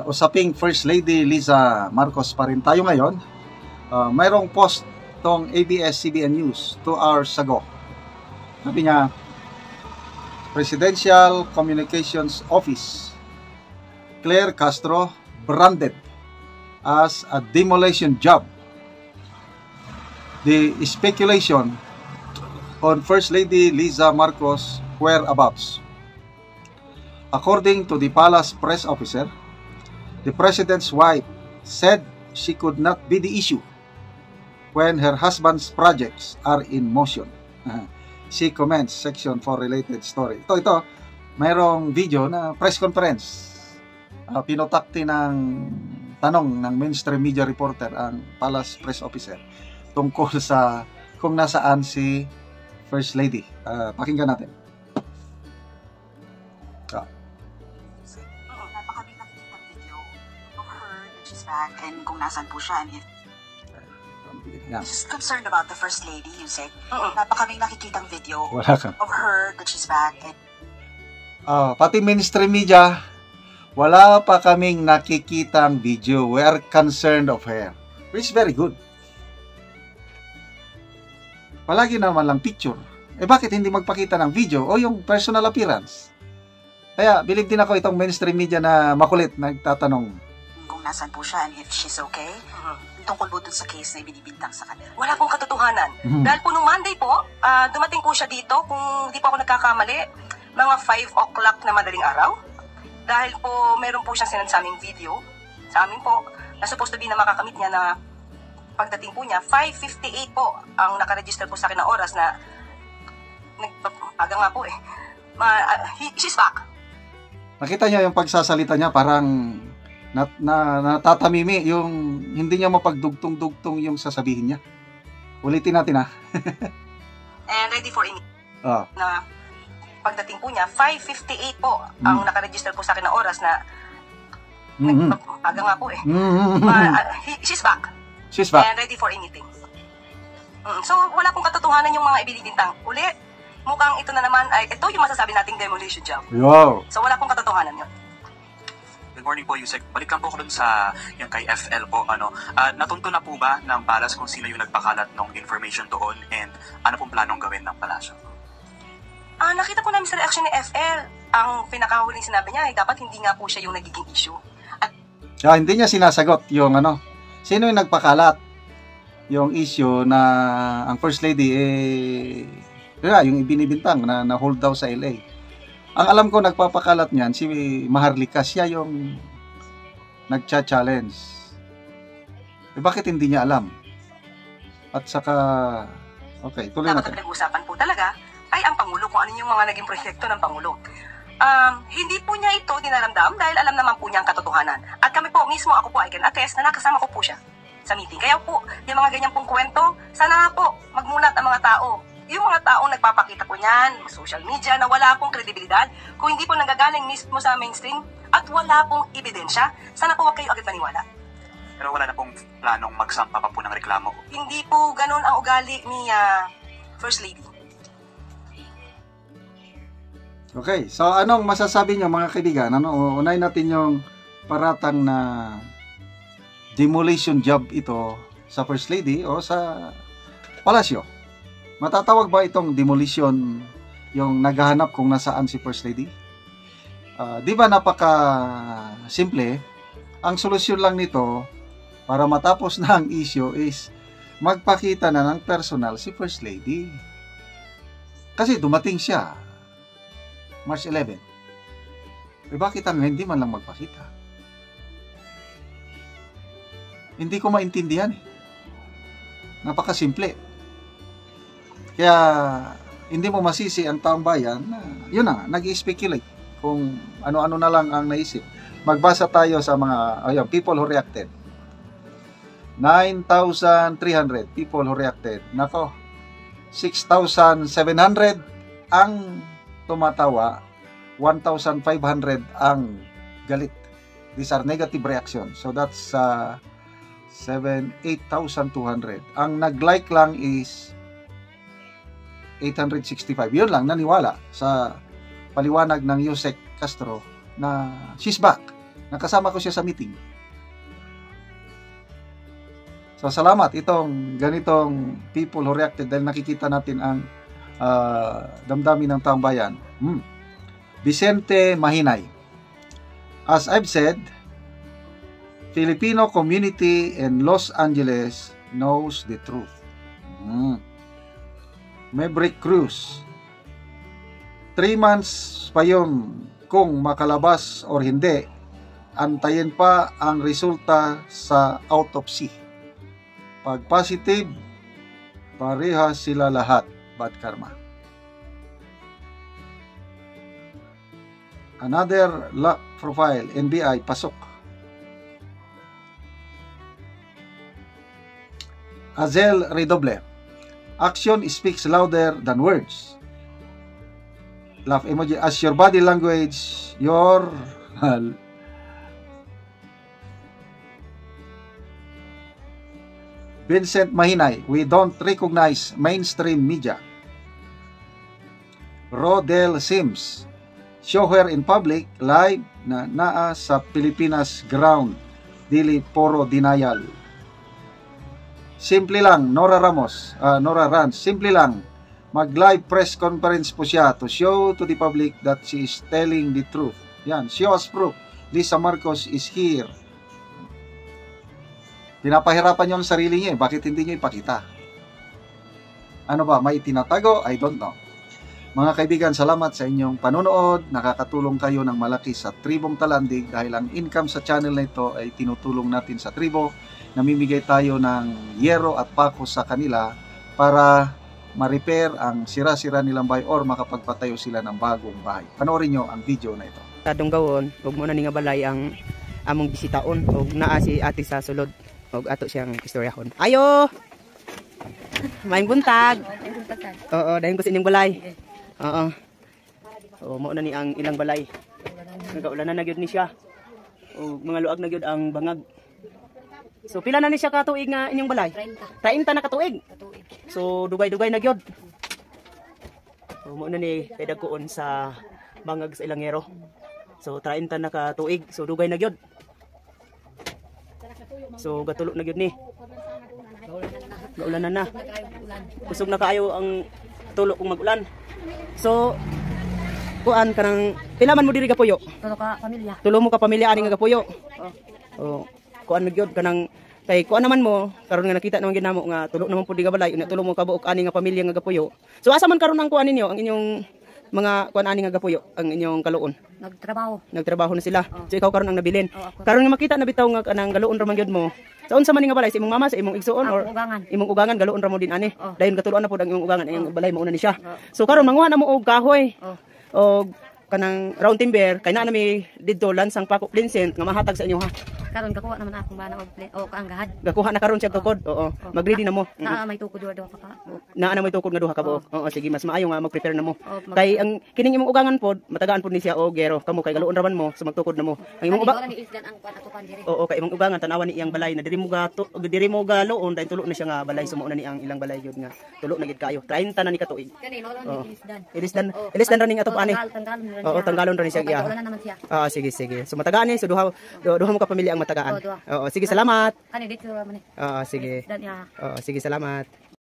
usaping First Lady Liza Marcos pa rin tayo ngayon. Mayroong post tong ABS-CBN News 2 hours ago. Sabi niya, Presidential Communications Office, Claire Castro branded as a demolition job. The speculation on First Lady Liza Marcos whereabouts. According to the palace press officer, the president's wife said she could not be the issue when her husband's projects are in motion. See comments section for related story. Ito, mayroong video na press conference. Pinotakti ng tanong ng mainstream media reporter ang palace press officer tungkol sa kung nasaan si First Lady. Pakinggan natin. Napakabing nakikita video of her that she's back and kung nasaan po siya. And if she's concerned about the First Lady, you said. Napakabing nakikitang video of her that she's back. And pati mainstream media, wala pa kaming nakikitang video. We are concerned of her. Which is very good. Palagi naman lang picture. Bakit hindi magpakita ng video o yung personal appearance? Kaya, believe din ako itong mainstream media na makulit, nagtatanong. Kung nasaan po siya and if she's okay, tungkol po dun sa case na ibinibintang sa kanila. Wala pong katotohanan. Dahil po nung Monday po, dumating po siya dito, kung di po ako nagkakamali, mga 5 o'clock na madaling araw. Dahil po, meron po siyang sinansaming video sa amin po, na supposed to be na makakamit niya na pagdating po niya, 5:58 po ang nakaregister po sa akin na oras na aga nga po she's back. Nakita niya yung pagsasalita niya, parang natatamimi, yung hindi niya mapagdugtong-dugtong yung sasabihin niya. Ulitin natin And ready for na pagdating po niya, 5:58 po ang nakaregister po sa akin na oras na aga nga po she's back. She's back. And ready for anything. So, wala pong katotohanan yung mga ibinibintang. Ulit, mukhang ito na naman ay, ito yung masasabi nating demolition job. Wow. So, wala pong katotohanan yun. Good morning po, Yusek. Balik lang po ako dun sa yung kay FL po. Natunto na po ba ng palas kung sino yung nagpakalat ng information doon and ano pong planong gawin ng palasyo? Nakita po namin sa reaction ni FL. Ang pinakahuling sinabi niya ay dapat hindi nga po siya yung nagiging issue. At hindi niya sinasagot yung sino yung nagpakalat yung issue na ang First Lady yung ibinibintang na hold daw sa LA. Ang alam ko nagpapakalat niyan si Maharlika, siya yung nagcha-challenge. Bakit hindi niya alam? At saka okay, tuloy natin. Dapat nag-usapan po talaga ay ang Pangulo kung ano yung mga naging proyekto ng Pangulo. Hindi po niya ito dinaramdam dahil alam naman po niya ang katotohanan. At kami po mismo, ako po, I can attest na nakasama ko po siya sa meeting. Kaya po, yung mga ganyan pong kwento, sana nga po magmulat ang mga tao. Yung mga taong nagpapakita po niyan, social media, na wala pong kredibilidad, kung hindi po nanggagaling mismo sa mainstream at wala pong ebidensya, sana po wag kayo agad maniwala. Pero wala na pong planong magsampa pa po ng reklamo? Hindi po ganun ang ugali ni First Lady. Okay, so anong masasabi niyo mga kaibigan? Unahin natin yung paratang na demolition job ito sa First Lady o sa palasyo. Matatawag ba itong demolition yung naghahanap kung nasaan si First Lady? Di ba napaka simple? Ang solusyon lang nito para matapos na ang issue is magpakita na ng personal si First Lady. Kasi dumating siya March 11. Bakit hindi man lang magpakita? Hindi ko maintindihan Napakasimple. Kaya hindi mo masisi ang taong bayan na yun na, nag-speculate kung ano-ano na lang ang naisip. Magbasa tayo sa mga people who reacted. 9,300 people who reacted. Nako, 6,700 ang tumatawa, 1,500 ang galit. These are negative reactions. So that's 8,200. Ang nag-like lang is 865. Yun lang, naniwala sa paliwanag ng Yusek Castro na she's back. Nakasama ko siya sa meeting. So salamat itong ganitong people who reacted dahil nakikita natin ang damdamin ng taong bayan. Vicente Mahinay. As I've said, Filipino community in Los Angeles knows the truth. Maverick Cruz. 3 months pa yun kung makalabas or hindi. Antayin pa ang resulta sa autopsy. Pag positive, parehas sila lahat. Bad karma. Another lock profile, NBI, pasok. Azel Redoble. Action speaks louder than words. Laugh emoji. As your body language, your Vincent Mahinay, we don't recognize mainstream media. Rodel Sims, show her in public, live na naa sa Pilipinas ground, dili poro denial. Simple lang, Nora Rans, simple lang, mag-live press conference po siya to show to the public that she is telling the truth. Yan, show us proof. Lisa Marcos is here. Pinapahirapan niyo ang sarili niya, bakit hindi niyo ipakita? Ano ba, may tinatago? I don't know. Mga kaibigan, salamat sa inyong panonood. Nakakatulong kayo ng malaki sa Tribong Talandig dahil ang income sa channel na ito ay tinutulong natin sa tribo. Namimigay tayo ng yero at pako sa kanila para ma-repair ang sira-sira nilang bahay or makapagpatayo sila ng bagong bahay. Panoorin nyo ang video na ito. Tadong gawon, huwag mo na nga balay ang among bisitaon. Huwag naa si ate sa sulod. Huwag ato siyang istoryahon. Ayo! Maing buntag. Oo, dahil ko sa inyong balay. Oo. So, mauna ni ang ilang balay. Nagaulanan na gyud ni siya. O mga luag na gyud ang bangag. So pila na ni siya katuig nga inyong balay? 30 na katuig. So dugay-dugay na gyud. So mauna ni kay dagkoon sa bangag sa ilangero. So 30 na katuig. So dugay na gyud. So gatulo na gyud ni. Gaulanan na. Kusog na kaayo ang tulo kung mag-ulan. So kuan kanang pila man mo diri gapuyo? Tulo ka pamilya. Tulo mo ka pamilya ani nga gapuyo. Oh. Kuan gyud kanang kay kuan naman mo karon nga nakita naman gyud namo nga tulo naman pud di ka balay unya tulo mo ka buok ani nga pamilya nga gapuyo. So asa man karon ang kuan ninyo ang inyong mga kuan ani nga gapuyo ang inyong kaluon? Nagtrabaho na sila. So ikaw karon ang nabilin. Karon nga makita na bitaw nga kanang galuon ra man gyud mo. Sa unsa man nga balay sa imong mama sa imong igsuon or imong ugangan galuon ra mo din ani. Dayon katuluan na pud ang imong ugangan ang balay mauna ni siya. So karon manguha na mo og kahoy. Og kanang round timber kay naa na mi didto lansang pako Vincent nga mahatag sa inyo ha. Karon kakuha naman akong bana og kaanggahad. Gakuha na karon siya tukod. Oo. Mag-ready na mo. Naa may tukod duha ka. Naa na may tukod nga duha ka buok. Oo, sige, mas maayo nga mag-prepare na mo. Kay ang kining imong ugangan pod, matagaan pod ni siya og gero. Kamo kay galuon raman mo, so magtukod na mo. Ang imong ugangan ni isdan ang kuan atupan diri. Oo, kay imong ugangan tanawan ni iyang balay na diri mo galuon dahil tulo na siya nga balay sumo na ni ang ilang balay gyud nga. Tulo na gid kayo. 30 na ni katuig. Kani mao lang ni isdan. Ilisdan ra ning atop ani. Oo, tanggalon ra ni siya. Wala naman siya. Ah, sige. So matagaan ni so duha mo ka pamilya ang matagaan. Oo, sige, salamat. Kani dito man ni. Oo, sige. Dan ya. Oo, sige, salamat.